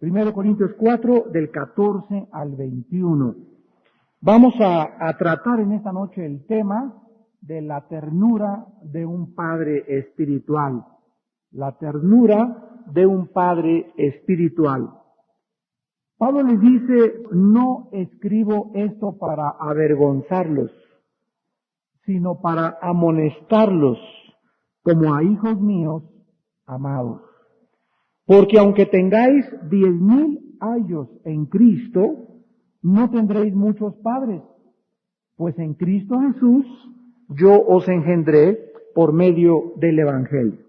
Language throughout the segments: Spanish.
1 Corintios 4, del 14 al 21. Vamos a tratar en esta noche el tema de la ternura de un padre espiritual. La ternura de un padre espiritual. Pablo les dice, no escribo esto para avergonzarlos, sino para amonestarlos como a hijos míos amados. Porque aunque tengáis 10,000 años en Cristo, no tendréis muchos padres, pues en Cristo Jesús yo os engendré por medio del Evangelio.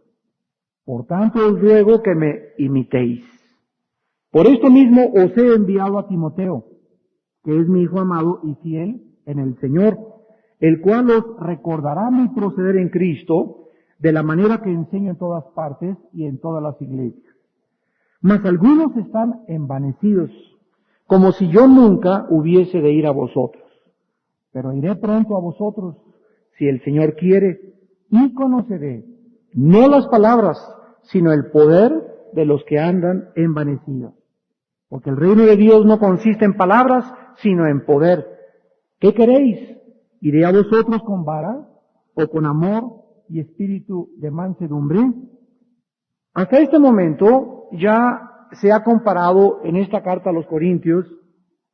Por tanto os ruego que me imitéis. Por esto mismo os he enviado a Timoteo, que es mi hijo amado y fiel en el Señor, el cual os recordará mi proceder en Cristo, de la manera que enseño en todas partes y en todas las iglesias. Mas algunos están envanecidos, como si yo nunca hubiese de ir a vosotros. Pero iré pronto a vosotros, si el Señor quiere, y conoceré, no las palabras, sino el poder de los que andan envanecidos. Porque el reino de Dios no consiste en palabras, sino en poder. ¿Qué queréis? ¿Iré a vosotros con vara, o con amor y espíritu de mansedumbre? Hasta este momento ya se ha comparado en esta carta a los Corintios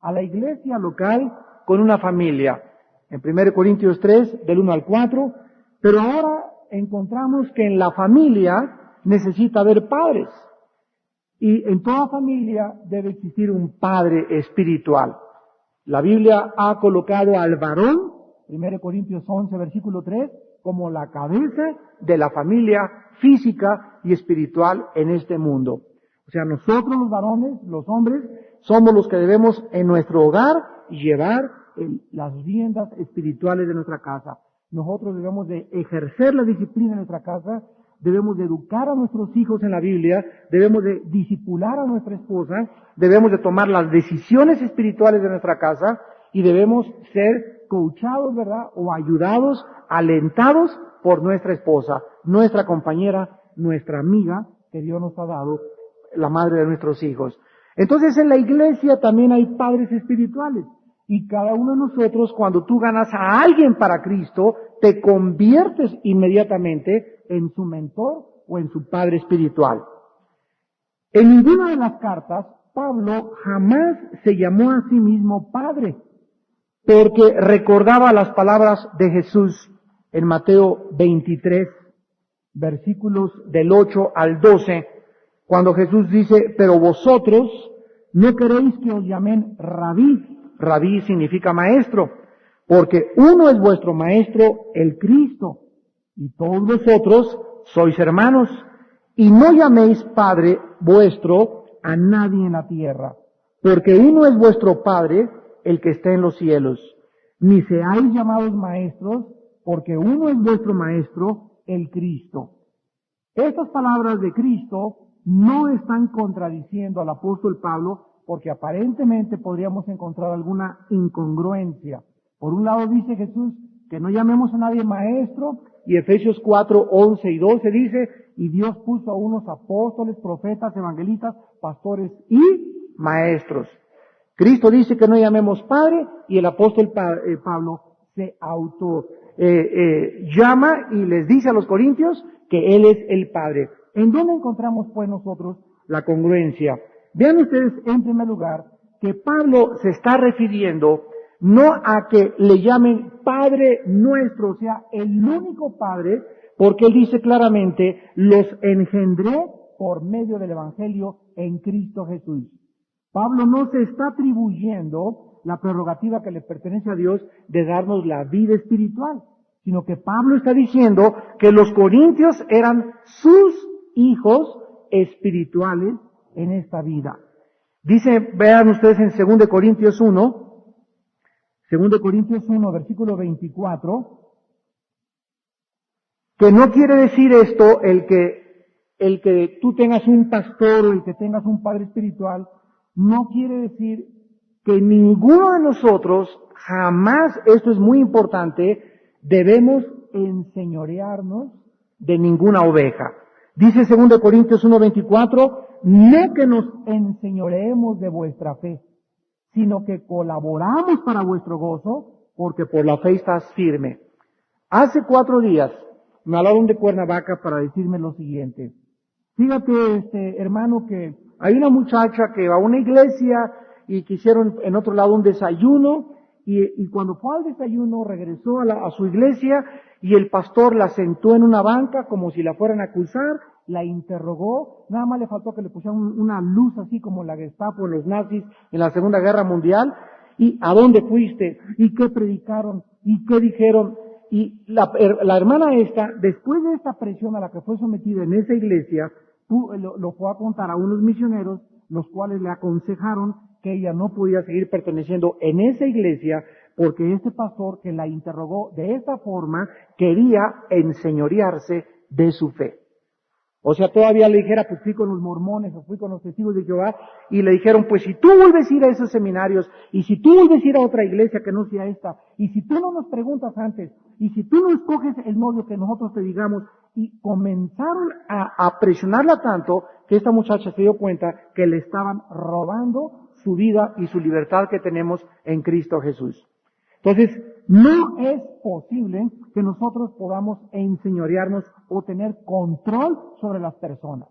a la iglesia local con una familia. En 1 Corintios 3, del 1 al 4, pero ahora encontramos que en la familia necesita haber padres. Y en toda familia debe existir un padre espiritual. La Biblia ha colocado al varón, 1 Corintios 11, versículo 3, como la cabeza de la familia física y espiritual en este mundo. O sea, nosotros los varones, los hombres, somos los que debemos en nuestro hogar llevar las riendas espirituales de nuestra casa. Nosotros debemos de ejercer la disciplina en nuestra casa, debemos de educar a nuestros hijos en la Biblia, debemos de discipular a nuestra esposa, debemos de tomar las decisiones espirituales de nuestra casa y debemos ser coachados, ¿verdad? O ayudados, alentados por nuestra esposa, nuestra compañera, nuestra amiga que Dios nos ha dado, la madre de nuestros hijos. Entonces en la iglesia también hay padres espirituales. Y cada uno de nosotros, cuando tú ganas a alguien para Cristo, te conviertes inmediatamente en su mentor o en su padre espiritual. En ninguna de las cartas, Pablo jamás se llamó a sí mismo padre, porque recordaba las palabras de Jesús en Mateo 23, versículos del 8 al 12, cuando Jesús dice, pero vosotros no queréis que os llamen rabí. Rabí significa maestro, porque uno es vuestro maestro, el Cristo, y todos vosotros sois hermanos, y no llaméis Padre vuestro a nadie en la tierra, porque uno es vuestro Padre, el que está en los cielos. Ni seáis llamados maestros, porque uno es vuestro maestro, el Cristo. Estas palabras de Cristo no están contradiciendo al apóstol Pablo, porque aparentemente podríamos encontrar alguna incongruencia. Por un lado dice Jesús que no llamemos a nadie maestro, y Efesios 4, 11 y 12 dice, y Dios puso a unos apóstoles, profetas, evangelistas, pastores y maestros. Cristo dice que no llamemos Padre, y el apóstol Pablo se llama y les dice a los corintios que Él es el Padre. ¿En dónde encontramos pues nosotros la congruencia? Vean ustedes en primer lugar que Pablo se está refiriendo no a que le llamen Padre nuestro, o sea, el único Padre, porque él dice claramente, los engendré por medio del Evangelio en Cristo Jesús. Pablo no se está atribuyendo la prerrogativa que le pertenece a Dios de darnos la vida espiritual, sino que Pablo está diciendo que los corintios eran sus hijos espirituales en esta vida. Dice, vean ustedes en 2 Corintios 1, versículo 24, que no quiere decir esto el que tú tengas un pastor o el que tengas un padre espiritual, no quiere decir que ninguno de nosotros jamás, esto es muy importante, debemos enseñorearnos de ninguna oveja. Dice 2 Corintios 1:24, no que nos enseñoreemos de vuestra fe, sino que colaboramos para vuestro gozo, porque por la fe estás firme. Hace 4 días me hablaron de Cuernavaca para decirme lo siguiente. Fíjate, hermano, que hay una muchacha que va a una iglesia y que hicieron en otro lado un desayuno, y cuando fue al desayuno regresó a su iglesia y el pastor la sentó en una banca como si la fueran a acusar, la interrogó, nada más le faltó que le pusieran una luz así como la Gestapo en los nazis en la Segunda Guerra Mundial. ¿Y a dónde fuiste? ¿Y qué predicaron? ¿Y qué dijeron? Y la hermana esta, después de esta presión a la que fue sometida en esa iglesia, lo fue a contar a unos misioneros, los cuales le aconsejaron que ella no podía seguir perteneciendo en esa iglesia porque ese pastor que la interrogó de esta forma quería enseñorearse de su fe. O sea, todavía le dijera, pues fui con los mormones o fui con los testigos de Jehová, y le dijeron, pues si tú vuelves a ir a esos seminarios, y si tú vuelves a ir a otra iglesia que no sea esta, y si tú no nos preguntas antes, y si tú no escoges el novio que nosotros te digamos, y comenzaron a presionarla tanto que esta muchacha se dio cuenta que le estaban robando su vida y su libertad que tenemos en Cristo Jesús. Entonces, no es posible que nosotros podamos enseñorearnos o tener control sobre las personas.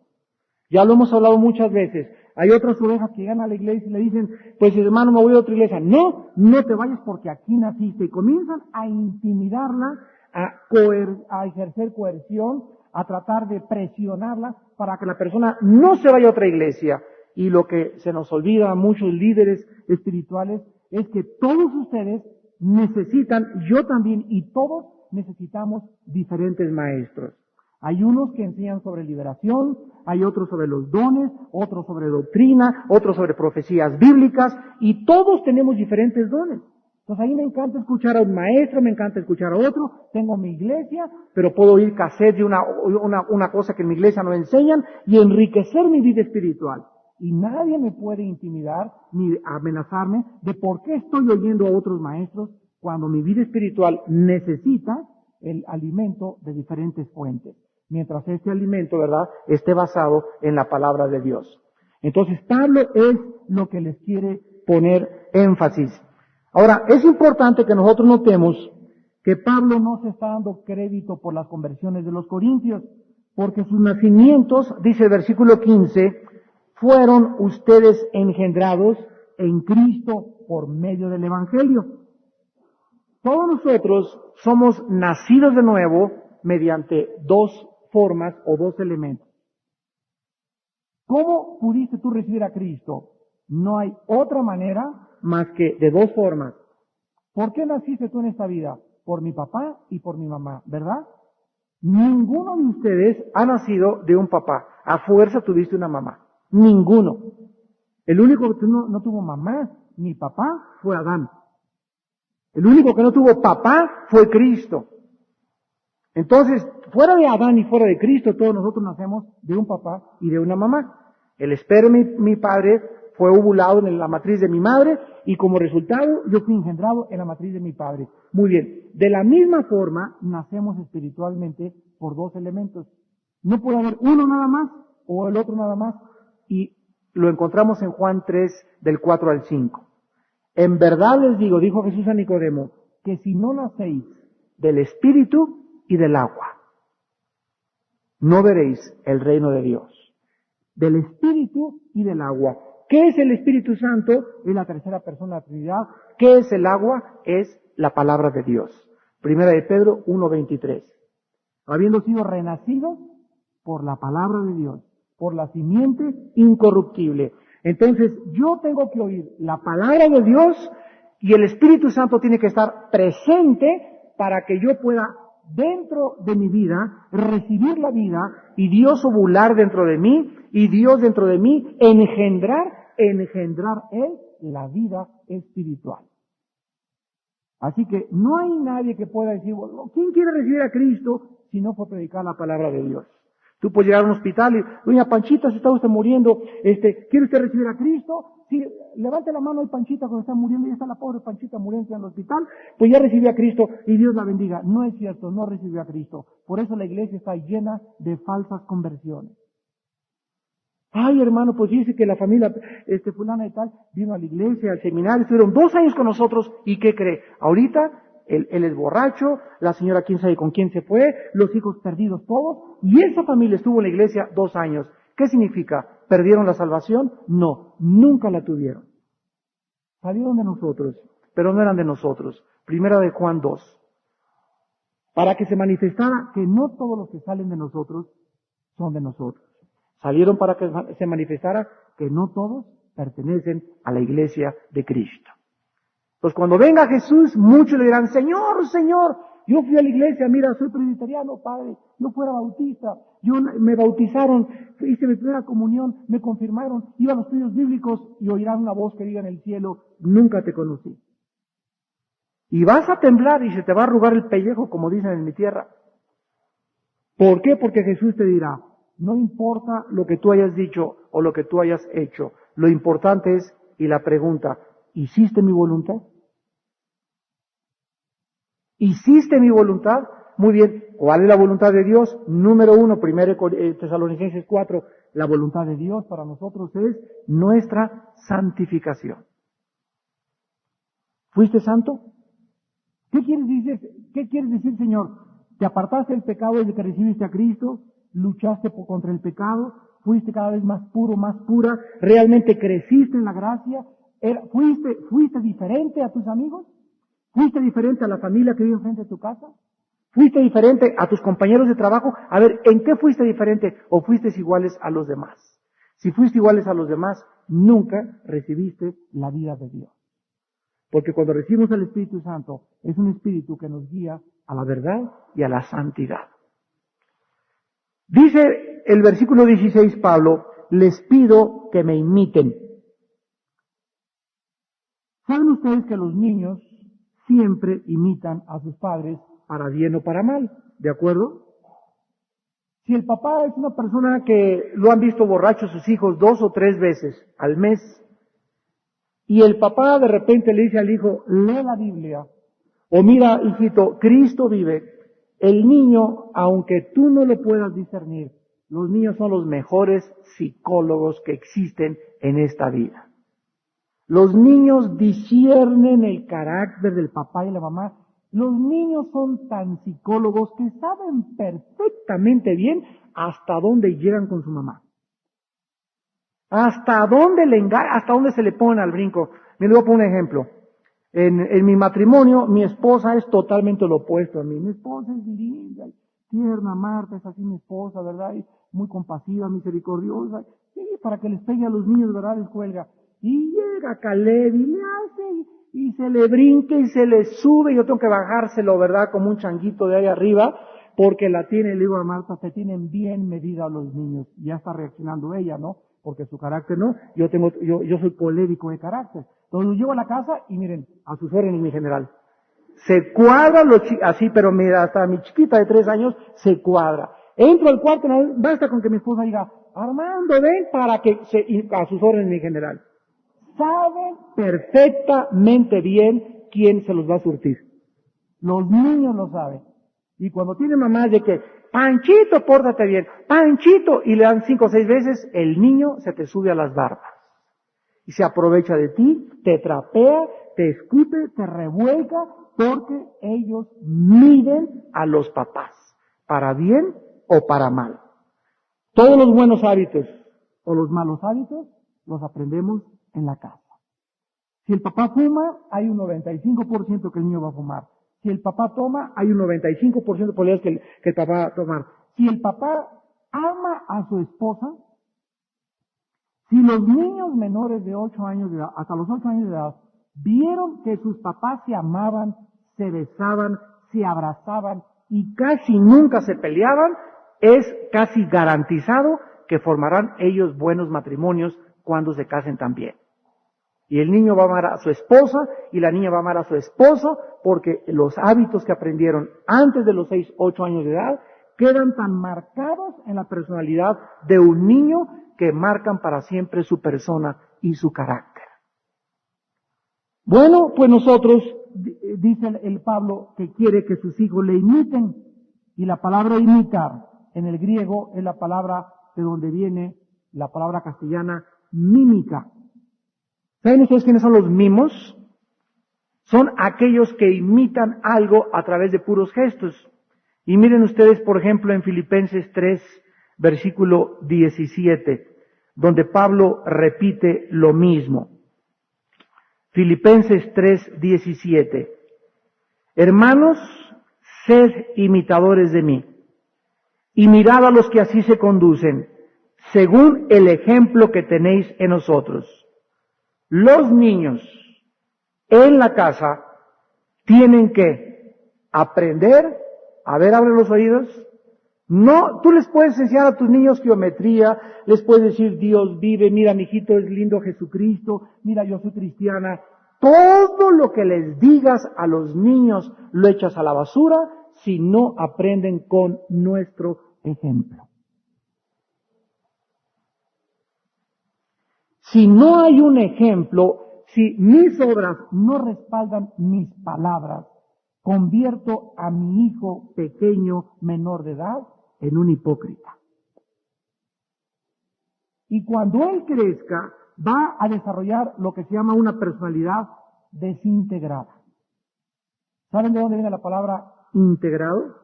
Ya lo hemos hablado muchas veces. Hay otras ovejas que llegan a la iglesia y le dicen, pues hermano, me voy a otra iglesia. No, no te vayas porque aquí naciste. Y comienzan a intimidarla, a ejercer coerción, a tratar de presionarla para que la persona no se vaya a otra iglesia. Y lo que se nos olvida a muchos líderes espirituales es que todos ustedes necesitan, yo también, y todos necesitamos diferentes maestros. Hay unos que enseñan sobre liberación, hay otros sobre los dones, otros sobre doctrina, otros sobre profecías bíblicas, y todos tenemos diferentes dones. Entonces ahí me encanta escuchar a un maestro, me encanta escuchar a otro, tengo mi iglesia, pero puedo oír cassette de una cosa que en mi iglesia no enseñan y enriquecer mi vida espiritual. Y nadie me puede intimidar ni amenazarme de por qué estoy oyendo a otros maestros cuando mi vida espiritual necesita el alimento de diferentes fuentes. Mientras este alimento, ¿verdad?, esté basado en la palabra de Dios. Entonces, Pablo es lo que les quiere poner énfasis. Ahora, es importante que nosotros notemos que Pablo no se está dando crédito por las conversiones de los corintios, porque sus nacimientos, dice el versículo 15, fueron ustedes engendrados en Cristo por medio del Evangelio. Todos nosotros somos nacidos de nuevo mediante 2 formas o 2 elementos. ¿Cómo pudiste tú recibir a Cristo? No hay otra manera más que de 2 formas. ¿Por qué naciste tú en esta vida? Por mi papá y por mi mamá, ¿verdad? Ninguno de ustedes ha nacido de un papá. A fuerza tuviste una mamá. Ninguno. El único que no tuvo mamá ni papá fue Adán. El único que no tuvo papá fue Cristo. Entonces, fuera de Adán y fuera de Cristo, todos nosotros nacemos de un papá y de una mamá. El esperma de mi padre fue ovulado en la matriz de mi madre y como resultado yo fui engendrado en la matriz de mi padre. Muy bien. De la misma forma, nacemos espiritualmente por 2 elementos. No puede haber uno nada más o el otro nada más. Y lo encontramos en Juan 3, del 4 al 5. En verdad les digo, dijo Jesús a Nicodemo, que si no nacéis del Espíritu y del agua, no veréis el reino de Dios. Del Espíritu y del agua. ¿Qué es el Espíritu Santo? Es la tercera persona de la Trinidad. ¿Qué es el agua? Es la palabra de Dios. Primera de Pedro 1:23. Habiendo sido renacidos por la palabra de Dios, por la simiente incorruptible. Entonces, yo tengo que oír la palabra de Dios y el Espíritu Santo tiene que estar presente para que yo pueda, dentro de mi vida, recibir la vida y Dios ovular dentro de mí y Dios dentro de mí engendrar Él la vida espiritual. Así que no hay nadie que pueda decir, bueno, ¿quién quiere recibir a Cristo si no fue predicar la palabra de Dios? Tú puedes llegar a un hospital y, doña Panchita, se está usted muriendo, ¿quiere usted recibir a Cristo? Sí, levante la mano de Panchita cuando está muriendo, y está la pobre Panchita muriendo en el hospital, pues ya recibió a Cristo y Dios la bendiga. No es cierto, no recibió a Cristo. Por eso la iglesia está llena de falsas conversiones. Ay, hermano, pues dice que la familia, fulana y tal, vino a la iglesia, al seminario, estuvieron 2 años con nosotros, ¿y qué cree? Ahorita, él es borracho, la señora quién sabe con quién se fue, los hijos perdidos todos, y esa familia estuvo en la iglesia 2 años. ¿Qué significa? ¿Perdieron la salvación? No, nunca la tuvieron. Salieron de nosotros, pero no eran de nosotros. Primera de Juan 2. Para que se manifestara que no todos los que salen de nosotros son de nosotros. Salieron para que se manifestara que no todos pertenecen a la iglesia de Cristo. Pues cuando venga Jesús, muchos le dirán, Señor, Señor, yo fui a la iglesia, mira, soy presbiteriano, Padre, yo fuera bautista, me bautizaron, hice mi primera comunión, me confirmaron, iba a los estudios bíblicos y oirán una voz que diga en el cielo, nunca te conocí. Y vas a temblar y se te va a arrugar el pellejo, como dicen en mi tierra. ¿Por qué? Porque Jesús te dirá, no importa lo que tú hayas dicho o lo que tú hayas hecho, lo importante es, y la pregunta, ¿hiciste mi voluntad? ¿Hiciste mi voluntad? Muy bien, ¿cuál es la voluntad de Dios? Número 1, 1 Tesalonicenses 4, la voluntad de Dios para nosotros es nuestra santificación. ¿Fuiste santo? ¿Qué quieres decir, Señor? ¿Te apartaste del pecado desde que recibiste a Cristo? ¿Luchaste contra el pecado? ¿Fuiste cada vez más puro, más pura? ¿Realmente creciste en la gracia? ¿Fuiste diferente a tus amigos? ¿Fuiste diferente a la familia que vive enfrente de tu casa? ¿Fuiste diferente a tus compañeros de trabajo? A ver, ¿en qué fuiste diferente o fuiste iguales a los demás? Si fuiste iguales a los demás, nunca recibiste la vida de Dios. Porque cuando recibimos al Espíritu Santo, es un Espíritu que nos guía a la verdad y a la santidad. Dice el versículo 16, Pablo, les pido que me imiten. ¿Saben ustedes que los niños siempre imitan a sus padres para bien o para mal? ¿De acuerdo? Si el papá es una persona que lo han visto borracho sus hijos 2 o 3 veces al mes, y el papá de repente le dice al hijo, lee la Biblia, o mira, hijito, Cristo vive, el niño, aunque tú no lo puedas discernir, los niños son los mejores psicólogos que existen en esta vida. Los niños disciernen el carácter del papá y la mamá. Los niños son tan psicólogos que saben perfectamente bien hasta dónde llegan con su mamá. Hasta dónde hasta dónde se le ponen al brinco. Me voy a poner un ejemplo. En mi matrimonio, mi esposa es totalmente lo opuesto a mí. Mi esposa es linda, tierna, Marta es así mi esposa, ¿verdad? Y muy compasiva, misericordiosa. Sí, para que les pegue a los niños, ¿verdad? Les cuelga. Y llega Caleb y le hace, y se le brinca y se le sube. Yo tengo que bajárselo, ¿verdad? Como un changuito de ahí arriba, porque la tiene, le digo a Marta, te tienen bien medida los niños. Ya está reaccionando ella, ¿no? Porque su carácter no. Yo soy colérico de carácter. Entonces lo llevo a la casa y miren, a sus órdenes, mi general. Se cuadra así, pero mira, hasta mi chiquita de 3 años se cuadra. Entro al cuarto, no, basta con que mi esposa diga, Armando, ven para que a sus órdenes, mi general. Saben perfectamente bien quién se los va a surtir. Los niños lo saben. Y cuando tienen mamás de que, Panchito, pórtate bien, Panchito, y le dan 5 o 6 veces, el niño se te sube a las barbas. Y se aprovecha de ti, te trapea, te escupe, te revuelca, porque ellos miden a los papás, para bien o para mal. Todos los buenos hábitos o los malos hábitos los aprendemos en la casa. Si el papá fuma, hay un 95% que el niño va a fumar. Si el papá toma, hay un 95% de probabilidades que el papá va a tomar. Si el papá ama a su esposa, si los niños menores de 8 años de edad, hasta los 8 años de edad, vieron que sus papás se amaban, se besaban, se abrazaban y casi nunca se peleaban, es casi garantizado que formarán ellos buenos matrimonios cuando se casen también. Y el niño va a amar a su esposa y la niña va a amar a su esposo porque los hábitos que aprendieron antes de los 6, 8 años de edad quedan tan marcados en la personalidad de un niño que marcan para siempre su persona y su carácter. Bueno, pues nosotros, dice el Pablo, que quiere que sus hijos le imiten, y la palabra imitar en el griego es la palabra de donde viene la palabra castellana mímica. ¿Saben ustedes quiénes son los mimos? Son aquellos que imitan algo a través de puros gestos. Y miren ustedes, por ejemplo, en Filipenses 3, versículo 17, donde Pablo repite lo mismo. Filipenses 3, 17. Hermanos, sed imitadores de mí, y mirad a los que así se conducen, según el ejemplo que tenéis en nosotros. Los niños en la casa tienen que aprender, a ver, abre los oídos. No, tú les puedes enseñar a tus niños geometría, les puedes decir Dios vive, mira mijito, es lindo Jesucristo, mira yo soy cristiana. Todo lo que les digas a los niños lo echas a la basura si no aprenden con nuestro ejemplo. Si no hay un ejemplo, si mis obras no respaldan mis palabras, convierto a mi hijo pequeño, menor de edad, en un hipócrita. Y cuando él crezca, va a desarrollar lo que se llama una personalidad desintegrada. ¿Saben de dónde viene la palabra integrado?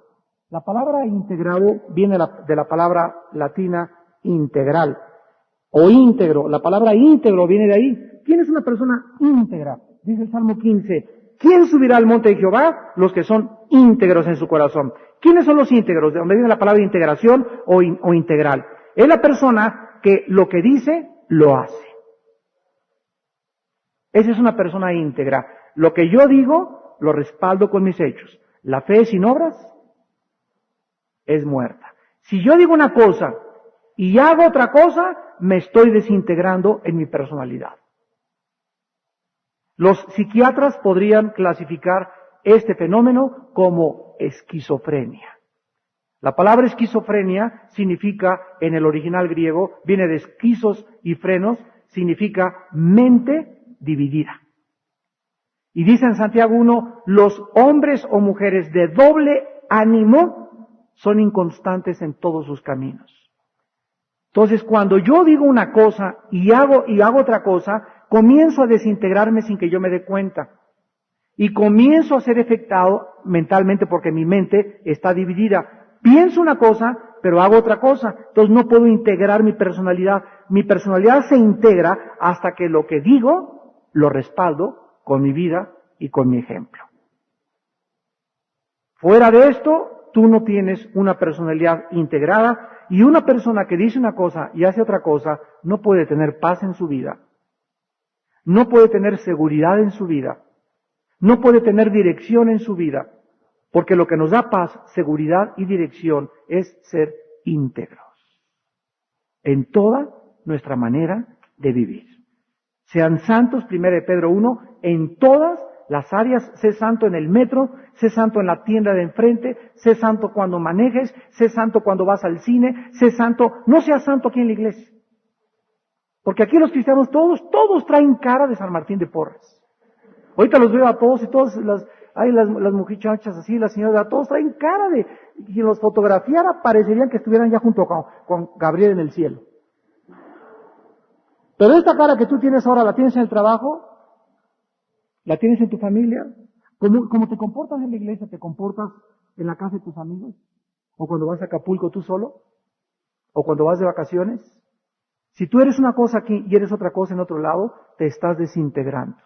La palabra integrado viene de la palabra latina integral o íntegro. La palabra íntegro viene de ahí. ¿Quién es una persona íntegra? Dice el Salmo 15. ¿Quién subirá al monte de Jehová? Los que son íntegros en su corazón. ¿Quiénes son los íntegros? ¿De dónde viene la palabra integración o integral? Es la persona que lo que dice, lo hace. Esa es una persona íntegra. Lo que yo digo, lo respaldo con mis hechos. La fe sin obras es muerta. Si yo digo una cosa y hago otra cosa, me estoy desintegrando en mi personalidad. Los psiquiatras podrían clasificar este fenómeno como esquizofrenia. La palabra esquizofrenia significa, en el original griego, viene de esquizos y frenos, significa mente dividida. Y dice en Santiago 1, los hombres o mujeres de doble ánimo son inconstantes en todos sus caminos. Entonces, cuando yo digo una cosa y hago otra cosa, comienzo a desintegrarme sin que yo me dé cuenta. Y comienzo a ser afectado mentalmente porque mi mente está dividida. Pienso una cosa, pero hago otra cosa. Entonces no puedo integrar mi personalidad. Mi personalidad se integra hasta que lo que digo lo respaldo con mi vida y con mi ejemplo. Fuera de esto, tú no tienes una personalidad integrada, y una persona que dice una cosa y hace otra cosa no puede tener paz en su vida. No puede tener seguridad en su vida. No puede tener dirección en su vida. Porque lo que nos da paz, seguridad y dirección es ser íntegros en toda nuestra manera de vivir. Sean santos, 1 Pedro 1, en todas las áreas. Sé santo en el metro, sé santo en la tienda de enfrente, sé santo cuando manejes, sé santo cuando vas al cine, sé santo. No seas santo aquí en la iglesia. Porque aquí los cristianos todos traen cara de San Martín de Porres. Ahorita los veo a todos y todas las muchachas así, las señoras, todos traen cara de, y los fotografiara parecerían que estuvieran ya junto con Gabriel en el cielo. Pero esta cara que tú tienes ahora, ¿la tienes en el trabajo? ¿La tienes en tu familia? ¿Cómo te comportas en la iglesia? ¿Te comportas en la casa de tus amigos? ¿O cuando vas a Acapulco tú solo? ¿O cuando vas de vacaciones? Si tú eres una cosa aquí y eres otra cosa en otro lado, te estás desintegrando.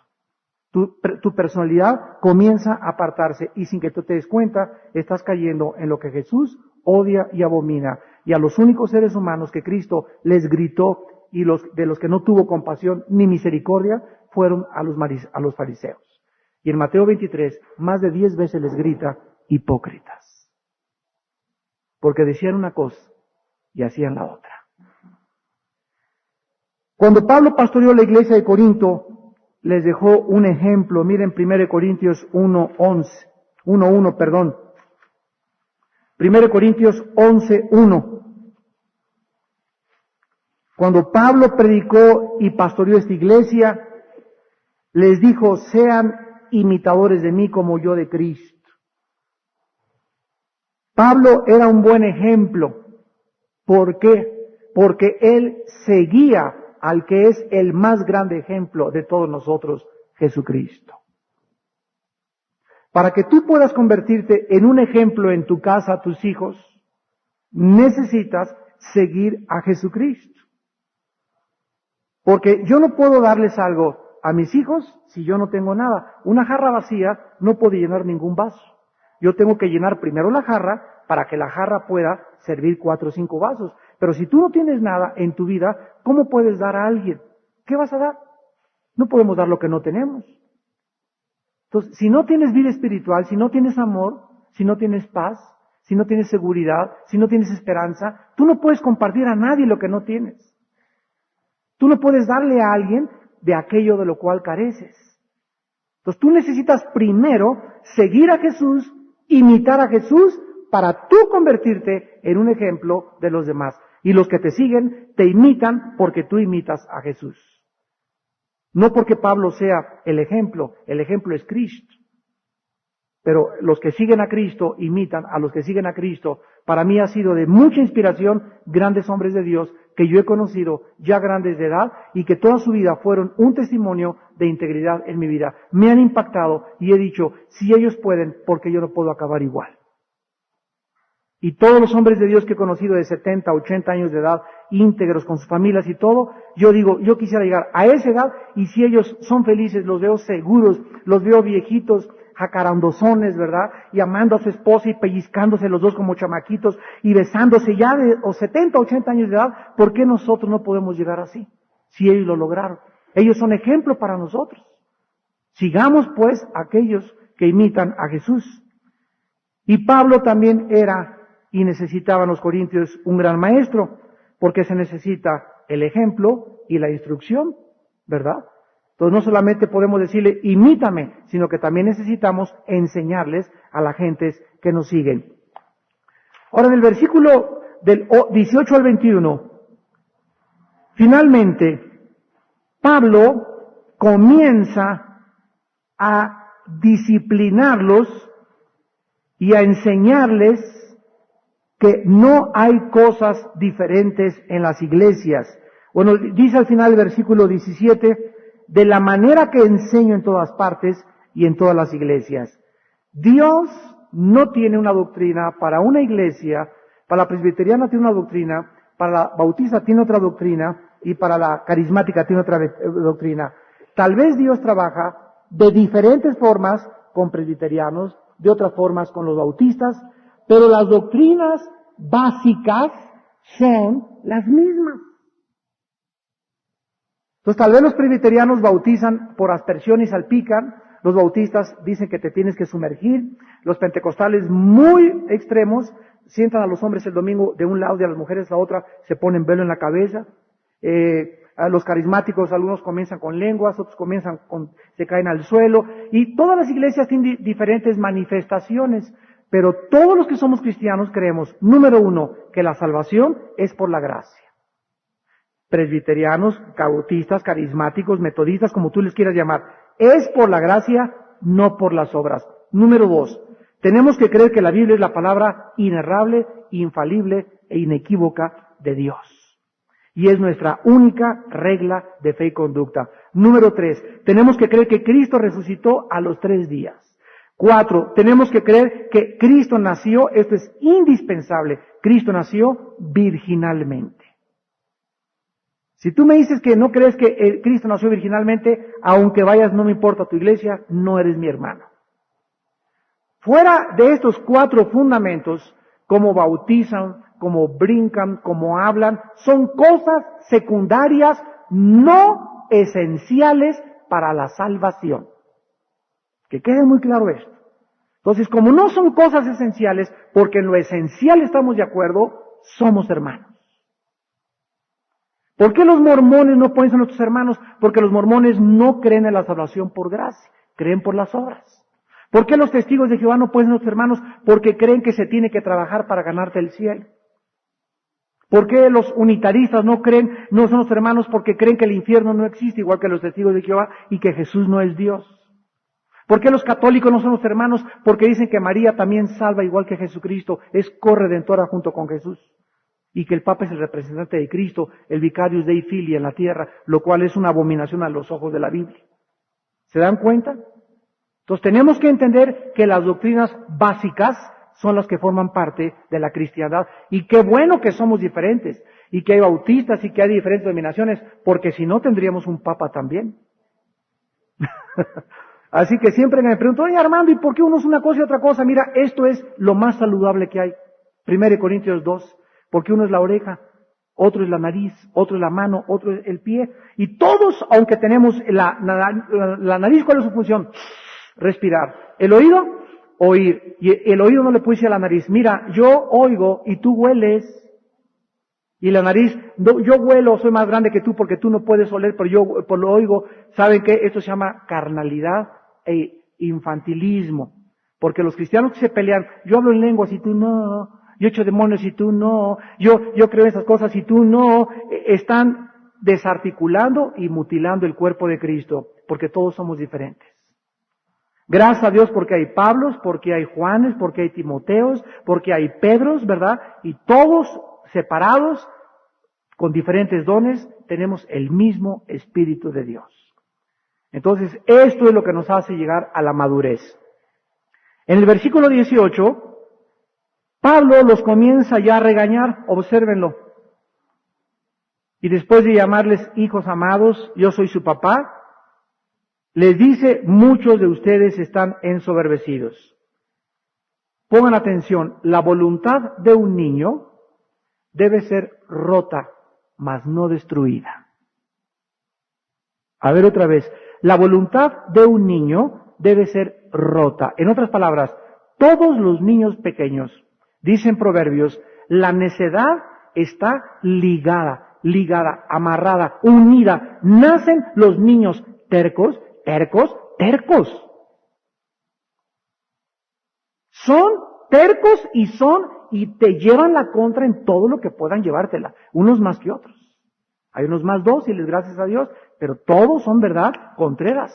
Tu personalidad comienza a apartarse y sin que tú te des cuenta, estás cayendo en lo que Jesús odia y abomina. Y a los únicos seres humanos que Cristo les gritó y de los que no tuvo compasión ni misericordia fueron a los fariseos. Y en Mateo 23, más de 10 veces les grita, hipócritas. Porque decían una cosa y hacían la otra. Cuando Pablo pastoreó la iglesia de Corinto, les dejó un ejemplo. Miren 1 Corintios 1:1. 1 Corintios 11:1. Cuando Pablo predicó y pastoreó esta iglesia, les dijo: sean imitadores de mí como yo de Cristo. Pablo era un buen ejemplo. ¿Por qué? Porque él seguía al que es el más grande ejemplo de todos nosotros, Jesucristo. Para que tú puedas convertirte en un ejemplo en tu casa a tus hijos, necesitas seguir a Jesucristo. Porque yo no puedo darles algo a mis hijos si yo no tengo nada. Una jarra vacía no puede llenar ningún vaso. Yo tengo que llenar primero la jarra para que la jarra pueda servir 4 o 5 vasos. Pero si tú no tienes nada en tu vida, ¿cómo puedes dar a alguien? ¿Qué vas a dar? No podemos dar lo que no tenemos. Entonces, si no tienes vida espiritual, si no tienes amor, si no tienes paz, si no tienes seguridad, si no tienes esperanza, tú no puedes compartir a nadie lo que no tienes. Tú no puedes darle a alguien de aquello de lo cual careces. Entonces tú necesitas primero seguir a Jesús, imitar a Jesús, para tú convertirte en un ejemplo de los demás. Y los que te siguen te imitan porque tú imitas a Jesús. No porque Pablo sea el ejemplo es Cristo. Pero los que siguen a Cristo imitan a los que siguen a Cristo. Para mí ha sido de mucha inspiración grandes hombres de Dios que yo he conocido ya grandes de edad y que toda su vida fueron un testimonio de integridad en mi vida. Me han impactado y he dicho, si ellos pueden, ¿por qué yo no puedo acabar igual? Y todos los hombres de Dios que he conocido de 70, 80 años de edad, íntegros con sus familias y todo, yo digo, yo quisiera llegar a esa edad y si ellos son felices, los veo seguros, los veo viejitos, jacarandozones, ¿verdad? Y amando a su esposa y pellizcándose los dos como chamaquitos y besándose ya de 70, 80 años de edad, ¿por qué nosotros no podemos llegar así? Si ellos lo lograron. Ellos son ejemplo para nosotros. Sigamos pues aquellos que imitan a Jesús. Y Pablo también era y necesitaban los corintios un gran maestro, porque se necesita el ejemplo y la instrucción, ¿verdad? Entonces no solamente podemos decirle, imítame, sino que también necesitamos enseñarles a las gentes que nos siguen. Ahora en el versículo del 18 al 21, finalmente, Pablo comienza a disciplinarlos y a enseñarles que no hay cosas diferentes en las iglesias. Bueno, dice al final del versículo 17, de la manera que enseño en todas partes y en todas las iglesias. Dios no tiene una doctrina para una iglesia, para la presbiteriana tiene una doctrina, para la bautista tiene otra doctrina y para la carismática tiene otra doctrina. Tal vez Dios trabaja de diferentes formas con presbiterianos, de otras formas con los bautistas, pero las doctrinas básicas son las mismas. Entonces tal vez los presbiterianos bautizan por aspersión y salpican, los bautistas dicen que te tienes que sumergir, los pentecostales muy extremos sientan a los hombres el domingo de un lado y a las mujeres la otra, se ponen velo en la cabeza. A los carismáticos algunos comienzan con lenguas, otros se caen al suelo, y todas las iglesias tienen diferentes manifestaciones, pero todos los que somos cristianos creemos, número uno, que la salvación es por la gracia. Presbiterianos, bautistas, carismáticos, metodistas, como tú les quieras llamar, es por la gracia, no por las obras. Número dos, tenemos que creer que la Biblia es la palabra inerrable, infalible e inequívoca de Dios. Y es nuestra única regla de fe y conducta. Número 3, tenemos que creer que Cristo resucitó a los 3 días. 4, tenemos que creer que Cristo nació, esto es indispensable, Cristo nació virginalmente. Si tú me dices que no crees que Cristo nació virginalmente, aunque vayas, no me importa tu iglesia, no eres mi hermano. Fuera de estos 4 fundamentos, como bautizan, como brincan, como hablan, son cosas secundarias, no esenciales para la salvación. Que quede muy claro esto. Entonces, como no son cosas esenciales, porque en lo esencial estamos de acuerdo, somos hermanos. ¿Por qué los mormones no pueden ser nuestros hermanos? Porque los mormones no creen en la salvación por gracia, creen por las obras. ¿Por qué los testigos de Jehová no pueden ser los hermanos? Porque creen que se tiene que trabajar para ganarte el cielo. ¿Por qué los unitaristas no son los hermanos? Porque creen que el infierno no existe, igual que los testigos de Jehová, y que Jesús no es Dios. ¿Por qué los católicos no son los hermanos? Porque dicen que María también salva igual que Jesucristo, es corredentora junto con Jesús. Y que el Papa es el representante de Cristo, el vicarius Dei Filii en la tierra, lo cual es una abominación a los ojos de la Biblia. ¿Se dan cuenta? Entonces tenemos que entender que las doctrinas básicas son las que forman parte de la cristiandad. Y qué bueno que somos diferentes, y que hay bautistas y que hay diferentes denominaciones, porque si no tendríamos un Papa también. Así que siempre me pregunto, oye Armando, ¿y por qué uno es una cosa y otra cosa? Mira, esto es lo más saludable que hay. 1 Corintios 2, porque uno es la oreja, otro es la nariz, otro es la mano, otro es el pie. Y todos, aunque tenemos la nariz, ¿cuál es su función? Respirar. El oído, oír. Y el oído no le puede decir a la nariz, mira, yo oigo y tú hueles. Y la nariz, yo huelo, soy más grande que tú porque tú no puedes oler, pero yo por lo oigo. ¿Saben qué? Esto se llama carnalidad e infantilismo. Porque los cristianos que se pelean, yo hablo en lenguas y tú no, yo echo demonios y tú no, yo creo en esas cosas y tú no, están desarticulando y mutilando el cuerpo de Cristo, porque todos somos diferentes. Gracias a Dios porque hay Pablos, porque hay Juanes, porque hay Timoteos, porque hay Pedros, ¿verdad? Y todos separados, con diferentes dones, tenemos el mismo Espíritu de Dios. Entonces, esto es lo que nos hace llegar a la madurez. En el versículo 18, Pablo los comienza ya a regañar, obsérvenlo. Y después de llamarles hijos amados, yo soy su papá, les dice, muchos de ustedes están ensoberbecidos. Pongan atención, la voluntad de un niño debe ser rota, mas no destruida. A ver otra vez, la voluntad de un niño debe ser rota. En otras palabras, todos los niños pequeños, dicen Proverbios, la necedad está ligada, amarrada, unida. Nacen los niños tercos. Son tercos y te llevan la contra en todo lo que puedan llevártela, unos más que otros. Hay unos más dóciles, gracias a Dios, pero todos son, ¿verdad?, contreras.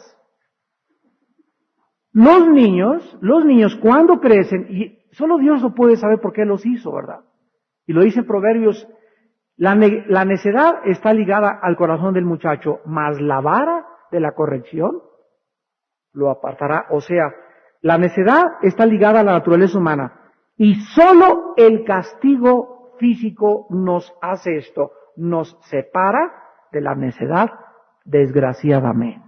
Los niños cuando crecen, y solo Dios lo puede saber por qué los hizo, ¿verdad? Y lo dice en Proverbios, la necedad está ligada al corazón del muchacho, mas la vara de la corrección lo apartará. O sea, la necedad está ligada a la naturaleza humana y solo el castigo físico nos hace esto, nos separa de la necedad, desgraciadamente.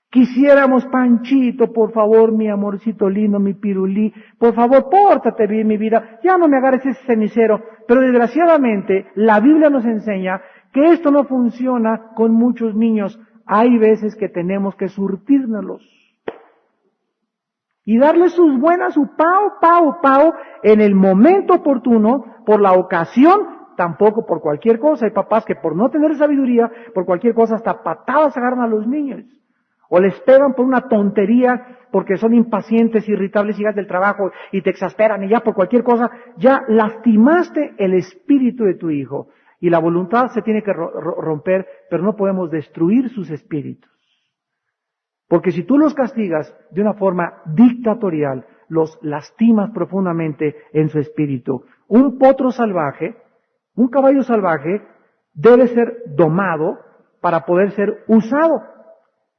Quisiéramos, Panchito, por favor, mi amorcito lindo, mi pirulí, por favor, pórtate bien, mi vida, ya no me agarres ese cenicero. Pero desgraciadamente, la Biblia nos enseña que esto no funciona con muchos niños. Hay veces que tenemos que surtírnoslos y darles sus buenas, su pao, en el momento oportuno, por la ocasión, tampoco por cualquier cosa. Hay papás que por no tener sabiduría, por cualquier cosa, hasta patadas agarran a los niños. O les pegan por una tontería, porque son impacientes, irritables, llegas del trabajo y te exasperan y ya por cualquier cosa, ya lastimaste el espíritu de tu hijo. Y la voluntad se tiene que romper, pero no podemos destruir sus espíritus. Porque si tú los castigas de una forma dictatorial, los lastimas profundamente en su espíritu. Un potro salvaje, un caballo salvaje, debe ser domado para poder ser usado.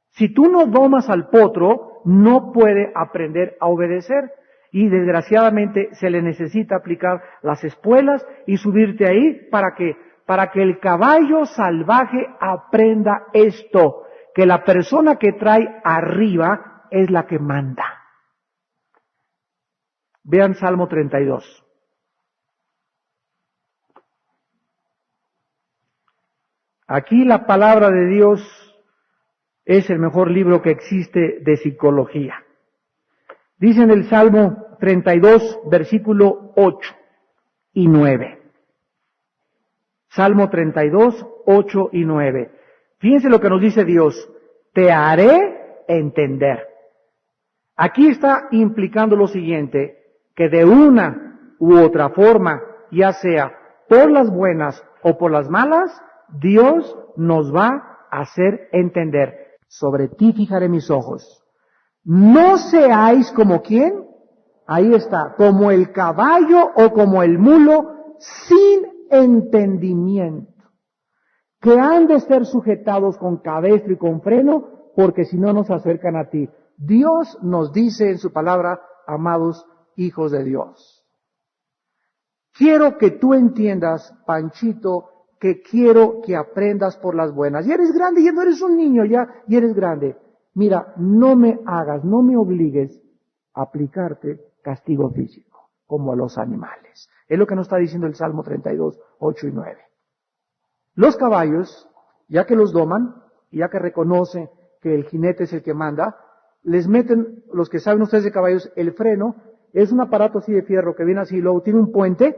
Si tú no domas al potro, no puede aprender a obedecer. Y desgraciadamente se le necesita aplicar las espuelas y subirte ahí para que el caballo salvaje aprenda esto, que la persona que trae arriba es la que manda. Vean Salmo 32. Aquí la palabra de Dios es el mejor libro que existe de psicología. Dice en el Salmo 32, versículo 8 y 9. Salmo 32, 8 y 9. Fíjense lo que nos dice Dios. Te haré entender. Aquí está implicando lo siguiente, que de una u otra forma, ya sea por las buenas o por las malas, Dios nos va a hacer entender. Sobre ti fijaré mis ojos. No seáis como quién, ahí está, como el caballo o como el mulo, sin entendimiento, que han de ser sujetados con cabestro y con freno, porque si no nos acercan a ti. Dios nos dice en su palabra, amados hijos de Dios. Quiero que tú entiendas, Panchito, que quiero que aprendas por las buenas. Ya eres grande, ya no eres un niño, ya eres grande. Mira, no me obligues a aplicarte castigo físico, como a los animales. Es lo que nos está diciendo el Salmo 32, 8 y 9. Los caballos, ya que los doman, y ya que reconoce que el jinete es el que manda, les meten, los que saben ustedes de caballos, el freno, es un aparato así de fierro que viene así, luego tiene un puente,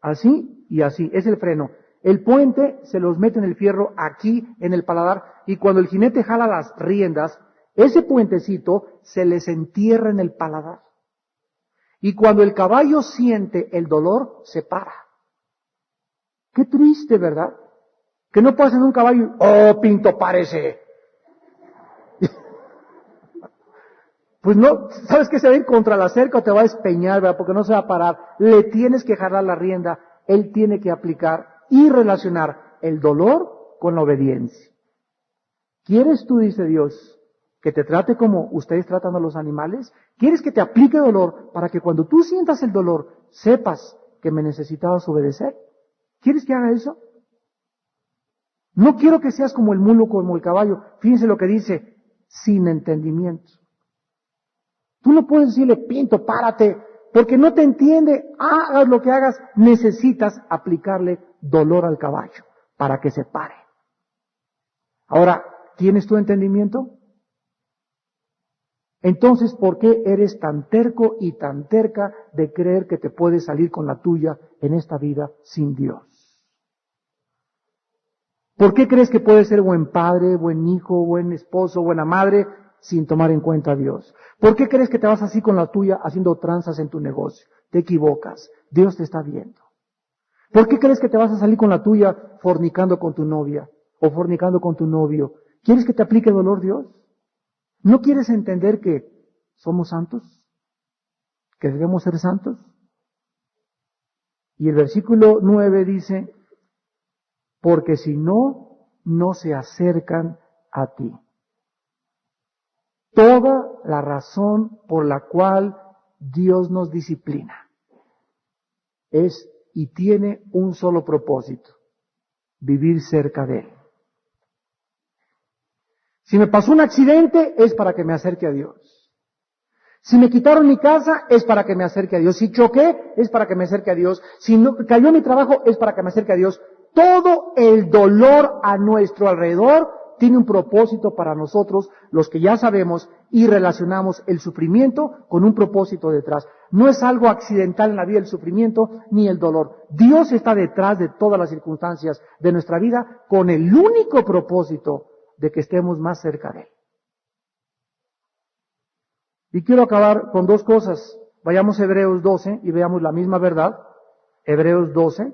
así y así, es el freno. El puente se los mete en el fierro aquí en el paladar, y cuando el jinete jala las riendas, ese puentecito se les entierra en el paladar. Y cuando el caballo siente el dolor, se para. Qué triste, ¿verdad? Que no pasen un caballo, ¡oh, Pinto, párese! Pues no, ¿sabes qué? Se va a ir contra la cerca o te va a despeñar, ¿verdad? Porque no se va a parar. Le tienes que jalar la rienda. Él tiene que aplicar y relacionar el dolor con la obediencia. ¿Quieres tú, dice Dios, que te trate como ustedes tratan a los animales? ¿Quieres que te aplique dolor para que cuando tú sientas el dolor sepas que me necesitabas obedecer? ¿Quieres que haga eso? No quiero que seas como el mulo, como el caballo. Fíjense lo que dice, sin entendimiento. Tú no puedes decirle, Pinto, párate, porque no te entiende. Hagas lo que hagas, necesitas aplicarle dolor al caballo para que se pare. Ahora, ¿tienes tu entendimiento? Entonces, ¿por qué eres tan terco y tan terca de creer que te puedes salir con la tuya en esta vida sin Dios? ¿Por qué crees que puedes ser buen padre, buen hijo, buen esposo, buena madre sin tomar en cuenta a Dios? ¿Por qué crees que te vas así con la tuya haciendo tranzas en tu negocio? Te equivocas. Dios te está viendo. ¿Por qué crees que te vas a salir con la tuya fornicando con tu novia o fornicando con tu novio? ¿Quieres que te aplique dolor Dios? ¿No quieres entender que somos santos? ¿Que debemos ser santos? Y el versículo 9 dice, porque si no, no se acercan a ti. Toda la razón por la cual Dios nos disciplina es y tiene un solo propósito, vivir cerca de Él. Si me pasó un accidente, es para que me acerque a Dios. Si me quitaron mi casa, es para que me acerque a Dios. Si choqué, es para que me acerque a Dios. Si no, cayó mi trabajo, es para que me acerque a Dios. Todo el dolor a nuestro alrededor tiene un propósito para nosotros, los que ya sabemos y relacionamos el sufrimiento con un propósito detrás. No es algo accidental en la vida el sufrimiento ni el dolor. Dios está detrás de todas las circunstancias de nuestra vida con el único propósito de que estemos más cerca de Él. Y quiero acabar con dos cosas. Vayamos a Hebreos 12 y veamos la misma verdad. Hebreos 12.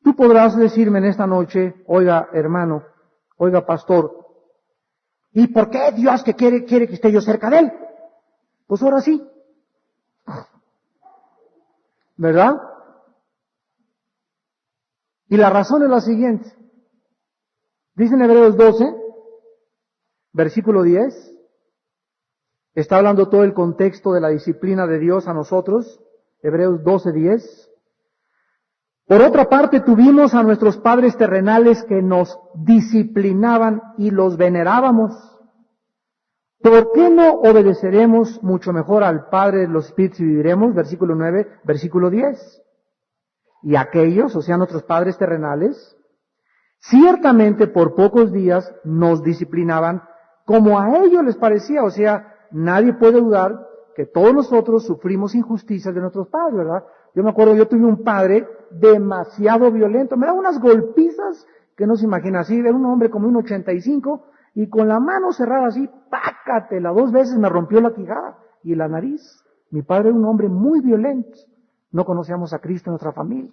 Tú podrás decirme en esta noche, oiga hermano, oiga pastor, ¿y por qué Dios que quiere que esté yo cerca de Él? Pues ahora sí. ¿Verdad? Y la razón es la siguiente. Dice en Hebreos 12, versículo 10, está hablando todo el contexto de la disciplina de Dios a nosotros. Hebreos 12, 10. Por otra parte, tuvimos a nuestros padres terrenales que nos disciplinaban y los venerábamos. ¿Por qué no obedeceremos mucho mejor al Padre de los Espíritus y viviremos? Versículo 9, versículo 10. Y aquellos, o sea, nuestros padres terrenales, ciertamente por pocos días nos disciplinaban como a ellos les parecía. O sea, nadie puede dudar que todos nosotros sufrimos injusticias de nuestros padres, ¿verdad? Yo me acuerdo, yo tuve un padre demasiado violento, me daba unas golpizas que no se imagina, así, era un hombre como un 85, Y con la mano cerrada así, pácatela, 2 veces me rompió la quijada y la nariz. Mi padre era un hombre muy violento. No conocíamos a Cristo en nuestra familia.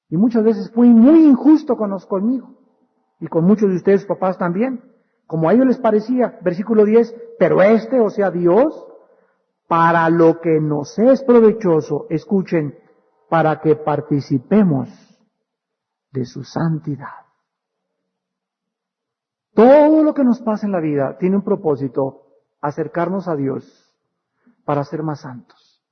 Y muchas veces fue muy injusto conmigo. Y con muchos de ustedes, papás, también. Como a ellos les parecía, versículo 10, pero o sea, Dios, para lo que nos es provechoso, escuchen, para que participemos de su santidad. Todo lo que nos pasa en la vida tiene un propósito, acercarnos a Dios para ser más santos.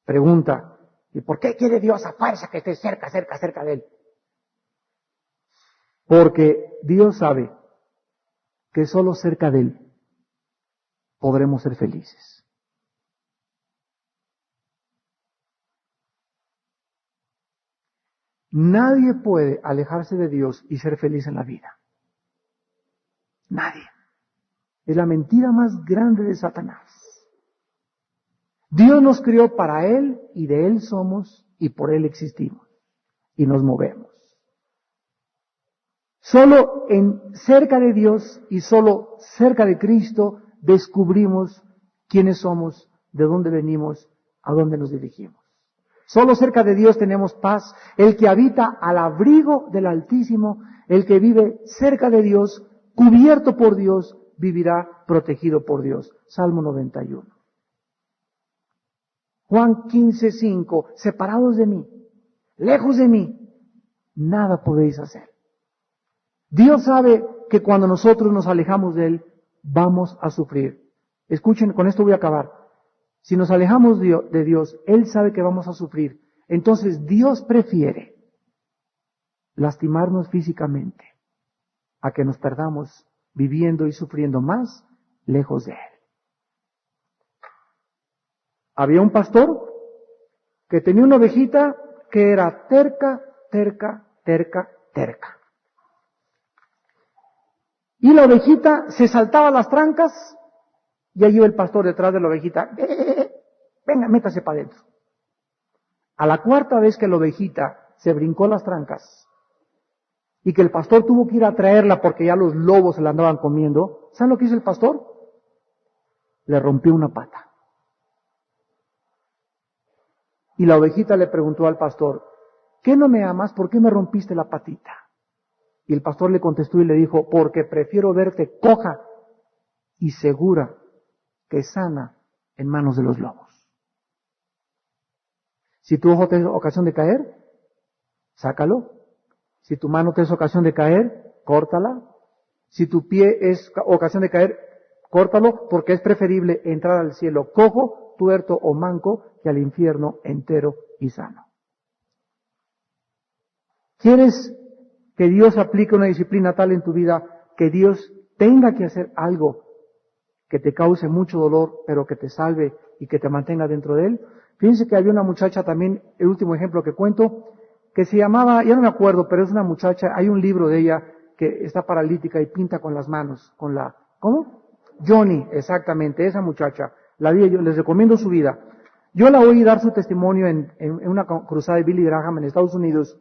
Pregunta, ¿y por qué quiere Dios a fuerza que esté cerca de Él? Porque Dios sabe que solo cerca de Él podremos ser felices. Nadie puede alejarse de Dios y ser feliz en la vida. Nadie. Es la mentira más grande de Satanás. Dios nos crió para Él y de Él somos y por Él existimos y nos movemos. Solo cerca de Dios y solo cerca de Cristo descubrimos quiénes somos, de dónde venimos, a dónde nos dirigimos. Solo cerca de Dios tenemos paz. El que habita al abrigo del Altísimo, el que vive cerca de Dios, cubierto por Dios, vivirá protegido por Dios. Salmo 91. Juan 15:5, separados de mí, lejos de mí, nada podéis hacer. Dios sabe que cuando nosotros nos alejamos de Él, vamos a sufrir. Escuchen, con esto voy a acabar. Si nos alejamos de Dios, Él sabe que vamos a sufrir. Entonces Dios prefiere lastimarnos físicamente a que nos perdamos viviendo y sufriendo más lejos de Él. Había un pastor que tenía una ovejita que era terca. Y la ovejita se saltaba las trancas y ahí iba el pastor detrás de la ovejita. Venga, métase para adentro. A la 4ª vez que la ovejita se brincó las trancas y que el pastor tuvo que ir a traerla porque ya los lobos se la andaban comiendo, ¿saben lo que hizo el pastor? Le rompió una pata. Y la ovejita le preguntó al pastor, ¿qué no me amas? ¿Por qué me rompiste la patita? Y el pastor le contestó y le dijo, porque prefiero verte coja y segura que sana en manos de los lobos. Si tu ojo te es ocasión de caer, sácalo. Si tu mano te es ocasión de caer, córtala. Si tu pie es ocasión de caer, córtalo, porque es preferible entrar al cielo cojo, tuerto o manco que al infierno entero y sano. ¿Quieres que Dios aplique una disciplina tal en tu vida que Dios tenga que hacer algo que te cause mucho dolor, pero que te salve y que te mantenga dentro de Él? Fíjense que había una muchacha también, el último ejemplo que cuento, que se llamaba, ya no me acuerdo, pero es una muchacha, hay un libro de ella que está paralítica y pinta con las manos, ¿cómo? Johnny, exactamente, esa muchacha. La vi, yo les recomiendo su vida. Yo la oí dar su testimonio en una cruzada de Billy Graham en Estados Unidos.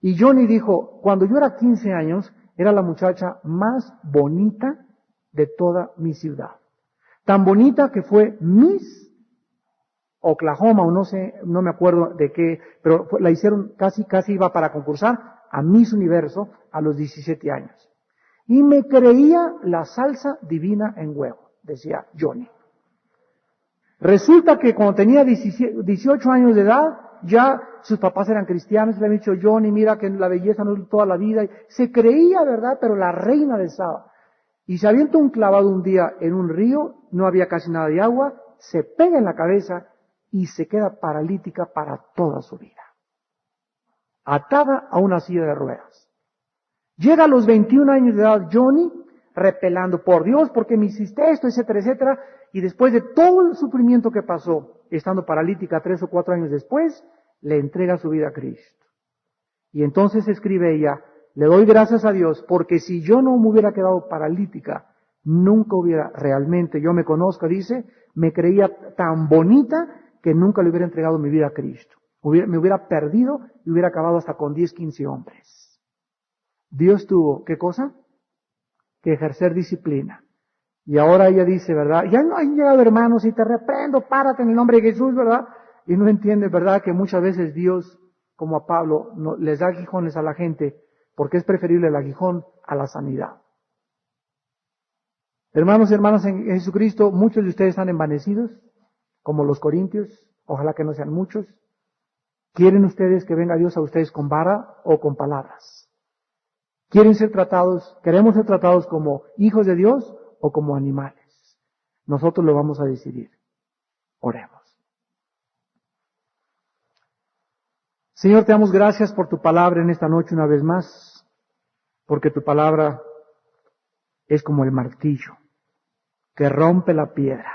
Y Johnny dijo, cuando yo era 15 años, era la muchacha más bonita de toda mi ciudad. Tan bonita que fue Miss Oklahoma, o no sé, no me acuerdo de qué, pero la hicieron, casi iba para concursar a Miss Universo a los 17 años. Y me creía la salsa divina en huevo, decía Johnny. Resulta que cuando tenía 18 años de edad, ya sus papás eran cristianos, le habían dicho, Johnny, mira que la belleza no es toda la vida. Se creía, ¿verdad? Pero la reina del sábado. Y se avienta un clavado un día en un río, no había casi nada de agua, se pega en la cabeza y se queda paralítica para toda su vida. Atada a una silla de ruedas. Llega a los 21 años de edad Johnny, repelando, por Dios, porque me hiciste esto, etcétera, etcétera. Y después de todo el sufrimiento que pasó, estando paralítica 3 o 4 años después, le entrega su vida a Cristo. Y entonces escribe ella, le doy gracias a Dios, porque si yo no me hubiera quedado paralítica, nunca hubiera realmente, yo me conozco, dice, me creía tan bonita que nunca le hubiera entregado mi vida a Cristo. Me hubiera perdido y hubiera acabado hasta con 10, 15 hombres. Dios tuvo, ¿qué cosa? Que ejercer disciplina. Y ahora ella dice, ¿verdad? Ya no han llegado hermanos y te reprendo, párate en el nombre de Jesús, ¿verdad? Y no entiende, ¿verdad? Que muchas veces Dios, como a Pablo, no, les da aguijones a la gente porque es preferible el aguijón a la sanidad. Hermanos y hermanas en Jesucristo, muchos de ustedes están envanecidos, como los corintios, ojalá que no sean muchos. ¿Quieren ustedes que venga Dios a ustedes con vara o con palabras? ¿Quieren ser tratados, queremos ser tratados como hijos de Dios o como animales? Nosotros lo vamos a decidir. Oremos. Señor, te damos gracias por tu palabra en esta noche una vez más, porque tu palabra es como el martillo que rompe la piedra.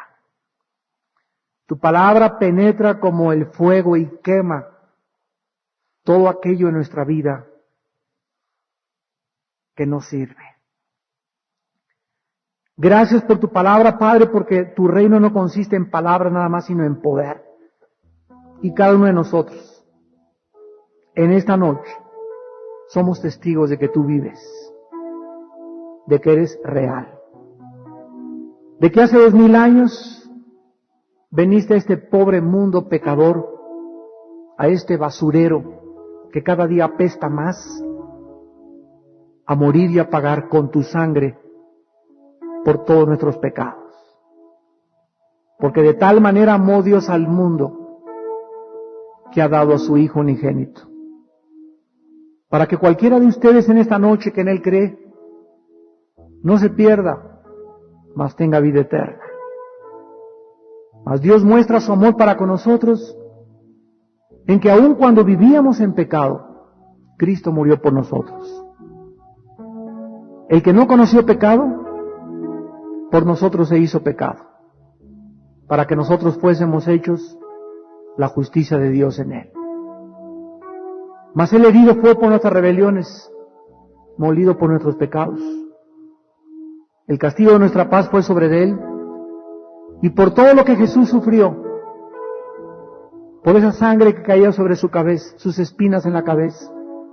Tu palabra penetra como el fuego y quema todo aquello en nuestra vida que no sirve. Gracias por tu palabra, Padre, porque tu reino no consiste en palabras nada más, sino en poder. Y cada uno de nosotros, en esta noche, somos testigos de que tú vives, de que eres real, de que hace 2000 años veniste a este pobre mundo pecador, a este basurero que cada día apesta más, a morir y a pagar con tu sangre por todos nuestros pecados. Porque de tal manera amó Dios al mundo que ha dado a su Hijo unigénito, para que cualquiera de ustedes en esta noche que en Él cree no se pierda, mas tenga vida eterna. Mas Dios muestra su amor para con nosotros en que aun cuando vivíamos en pecado, Cristo murió por nosotros. El que no conoció pecado, por nosotros se hizo pecado, para que nosotros fuésemos hechos la justicia de Dios en Él. Mas Él herido fue por nuestras rebeliones, molido por nuestros pecados. El castigo de nuestra paz fue sobre Él, y por todo lo que Jesús sufrió, por esa sangre que caía sobre su cabeza, sus espinas en la cabeza,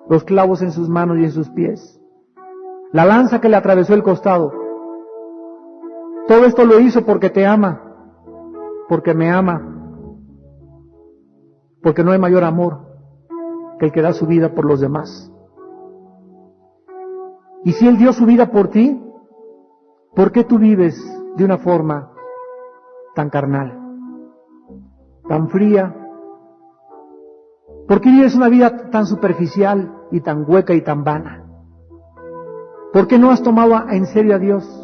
los clavos en sus manos y en sus pies, la lanza que le atravesó el costado, todo esto lo hizo porque te ama, porque me ama, porque no hay mayor amor que el que da su vida por los demás. Y si Él dio su vida por ti, ¿por qué tú vives de una forma tan carnal, tan fría? ¿Por qué vives una vida tan superficial y tan hueca y tan vana? ¿Por qué no has tomado en serio a Dios?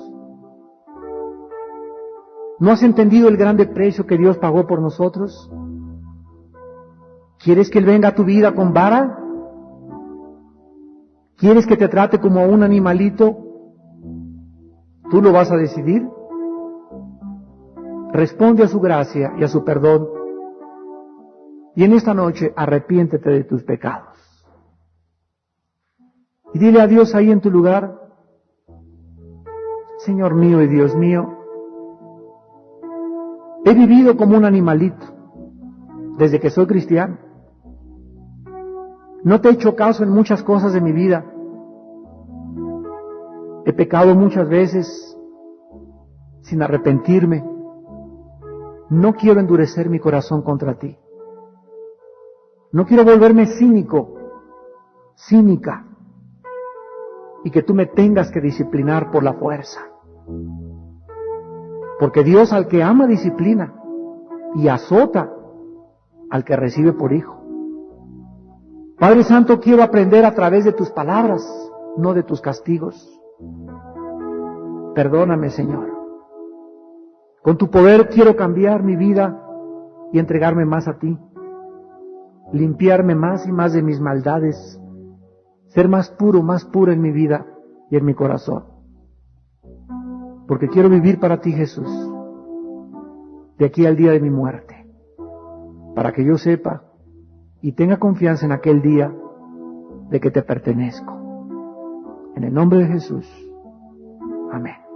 ¿No has entendido el grande precio que Dios pagó por nosotros? ¿Quieres que Él venga a tu vida con vara? ¿Quieres que te trate como a un animalito? ¿Tú lo vas a decidir? Responde a su gracia y a su perdón. Y en esta noche arrepiéntete de tus pecados. Y dile a Dios ahí en tu lugar: Señor mío y Dios mío, he vivido como un animalito desde que soy cristiano. No te he hecho caso en muchas cosas de mi vida. He pecado muchas veces sin arrepentirme. No quiero endurecer mi corazón contra ti. No quiero volverme cínico, cínica, y que tú me tengas que disciplinar por la fuerza. Porque Dios al que ama disciplina y azota al que recibe por hijo. Padre Santo, quiero aprender a través de tus palabras, no de tus castigos. Perdóname, Señor. Con tu poder quiero cambiar mi vida y entregarme más a ti. Limpiarme más y más de mis maldades. Ser más puro en mi vida y en mi corazón. Porque quiero vivir para ti, Jesús, de aquí al día de mi muerte. Para que yo sepa y tenga confianza en aquel día de que te pertenezco. En el nombre de Jesús. Amén.